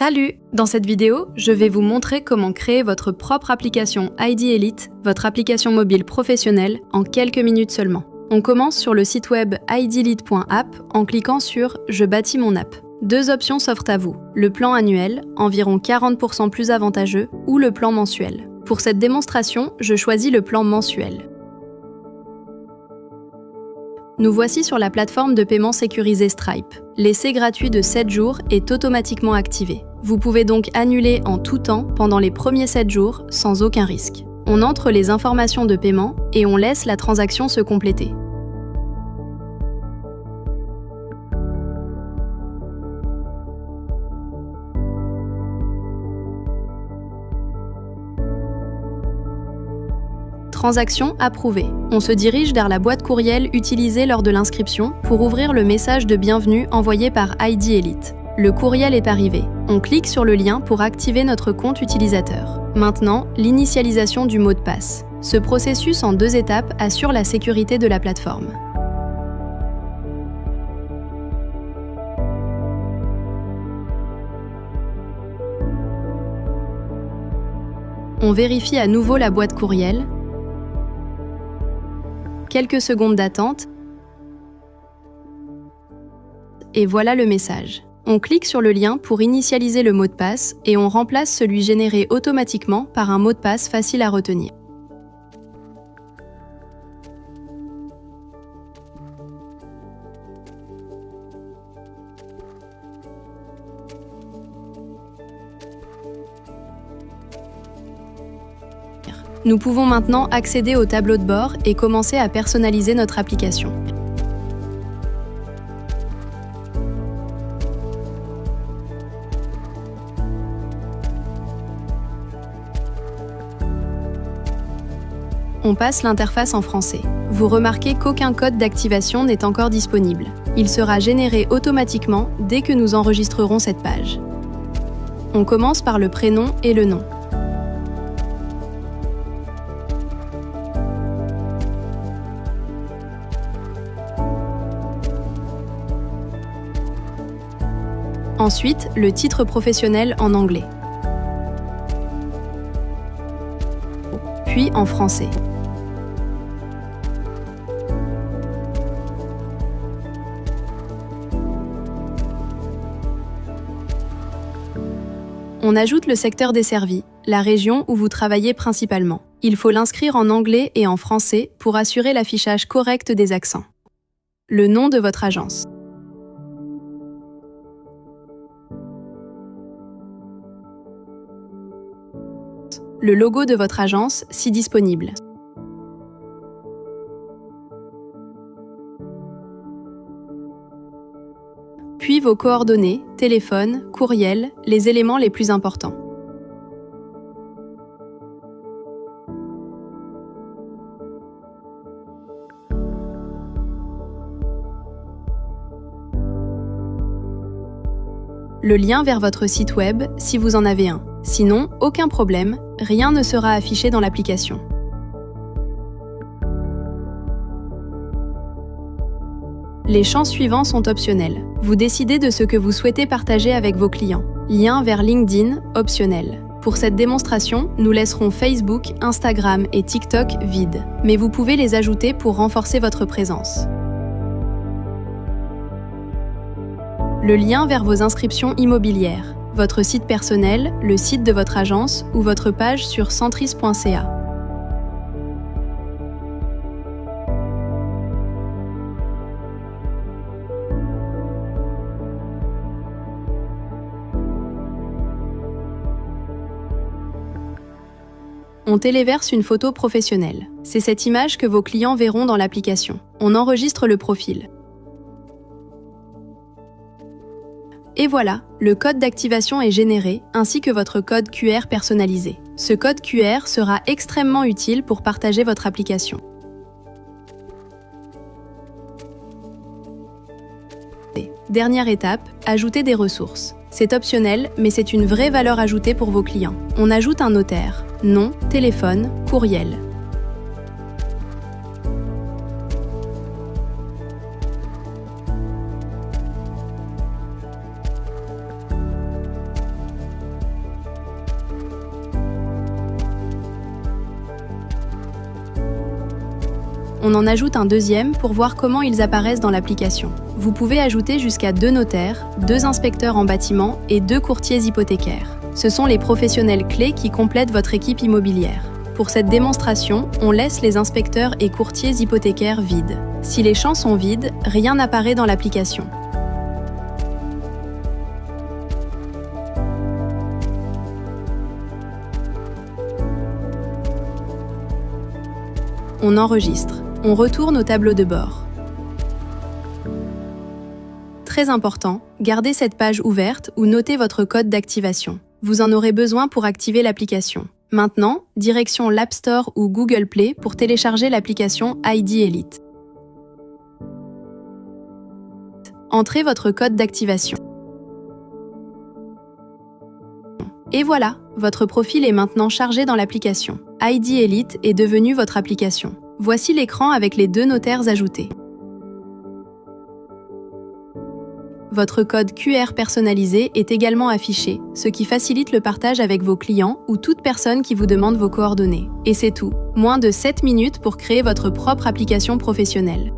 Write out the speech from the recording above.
Salut! Dans cette vidéo, je vais vous montrer comment créer votre propre application ID Elite, votre application mobile professionnelle, en quelques minutes seulement. On commence sur le site web idelite.app en cliquant sur « Je bâtis mon app ». Deux options s'offrent à vous, le plan annuel, environ 40% plus avantageux, ou le plan mensuel. Pour cette démonstration, je choisis le plan mensuel. Nous voici sur la plateforme de paiement sécurisée Stripe. L'essai gratuit de 7 jours est automatiquement activé. Vous pouvez donc annuler en tout temps pendant les premiers 7 jours sans aucun risque. On entre les informations de paiement et on laisse la transaction se compléter. Transaction approuvée. On se dirige vers la boîte courriel utilisée lors de l'inscription pour ouvrir le message de bienvenue envoyé par ID Elite. Le courriel est arrivé. On clique sur le lien pour activer notre compte utilisateur. Maintenant, l'initialisation du mot de passe. Ce processus en 2 étapes assure la sécurité de la plateforme. On vérifie à nouveau la boîte courriel. Quelques secondes d'attente, et voilà le message. On clique sur le lien pour initialiser le mot de passe et on remplace celui généré automatiquement par un mot de passe facile à retenir. Nous pouvons maintenant accéder au tableau de bord et commencer à personnaliser notre application. On passe l'interface en français. Vous remarquez qu'aucun code d'activation n'est encore disponible. Il sera généré automatiquement dès que nous enregistrerons cette page. On commence par le prénom et le nom. Ensuite, le titre professionnel en anglais. Puis en français. On ajoute le secteur desservi, la région où vous travaillez principalement. Il faut l'inscrire en anglais et en français pour assurer l'affichage correct des accents. Le nom de votre agence. Le logo de votre agence, si disponible. Puis vos coordonnées, téléphone, courriel, les éléments les plus importants. Le lien vers votre site web, si vous en avez un. Sinon, aucun problème, rien ne sera affiché dans l'application. Les champs suivants sont optionnels. Vous décidez de ce que vous souhaitez partager avec vos clients. Lien vers LinkedIn, optionnel. Pour cette démonstration, nous laisserons Facebook, Instagram et TikTok vides, mais vous pouvez les ajouter pour renforcer votre présence. Le lien vers vos inscriptions immobilières. Votre site personnel, le site de votre agence ou votre page sur centris.ca. On téléverse une photo professionnelle. C'est cette image que vos clients verront dans l'application. On enregistre le profil. Et voilà, le code d'activation est généré, ainsi que votre code QR personnalisé. Ce code QR sera extrêmement utile pour partager votre application. Dernière étape, ajouter des ressources. C'est optionnel, mais c'est une vraie valeur ajoutée pour vos clients. On ajoute un notaire, nom, téléphone, courriel. On en ajoute un deuxième pour voir comment ils apparaissent dans l'application. Vous pouvez ajouter jusqu'à 2 notaires, 2 inspecteurs en bâtiment et 2 courtiers hypothécaires. Ce sont les professionnels clés qui complètent votre équipe immobilière. Pour cette démonstration, on laisse les inspecteurs et courtiers hypothécaires vides. Si les champs sont vides, rien n'apparaît dans l'application. On enregistre. On retourne au tableau de bord. Très important, gardez cette page ouverte ou notez votre code d'activation. Vous en aurez besoin pour activer l'application. Maintenant, direction l'App Store ou Google Play pour télécharger l'application ID Elite. Entrez votre code d'activation. Et voilà, votre profil est maintenant chargé dans l'application. ID Elite est devenu votre application. Voici l'écran avec les 2 notaires ajoutés. Votre code QR personnalisé est également affiché, ce qui facilite le partage avec vos clients ou toute personne qui vous demande vos coordonnées. Et c'est tout. Moins de 7 minutes pour créer votre propre application professionnelle.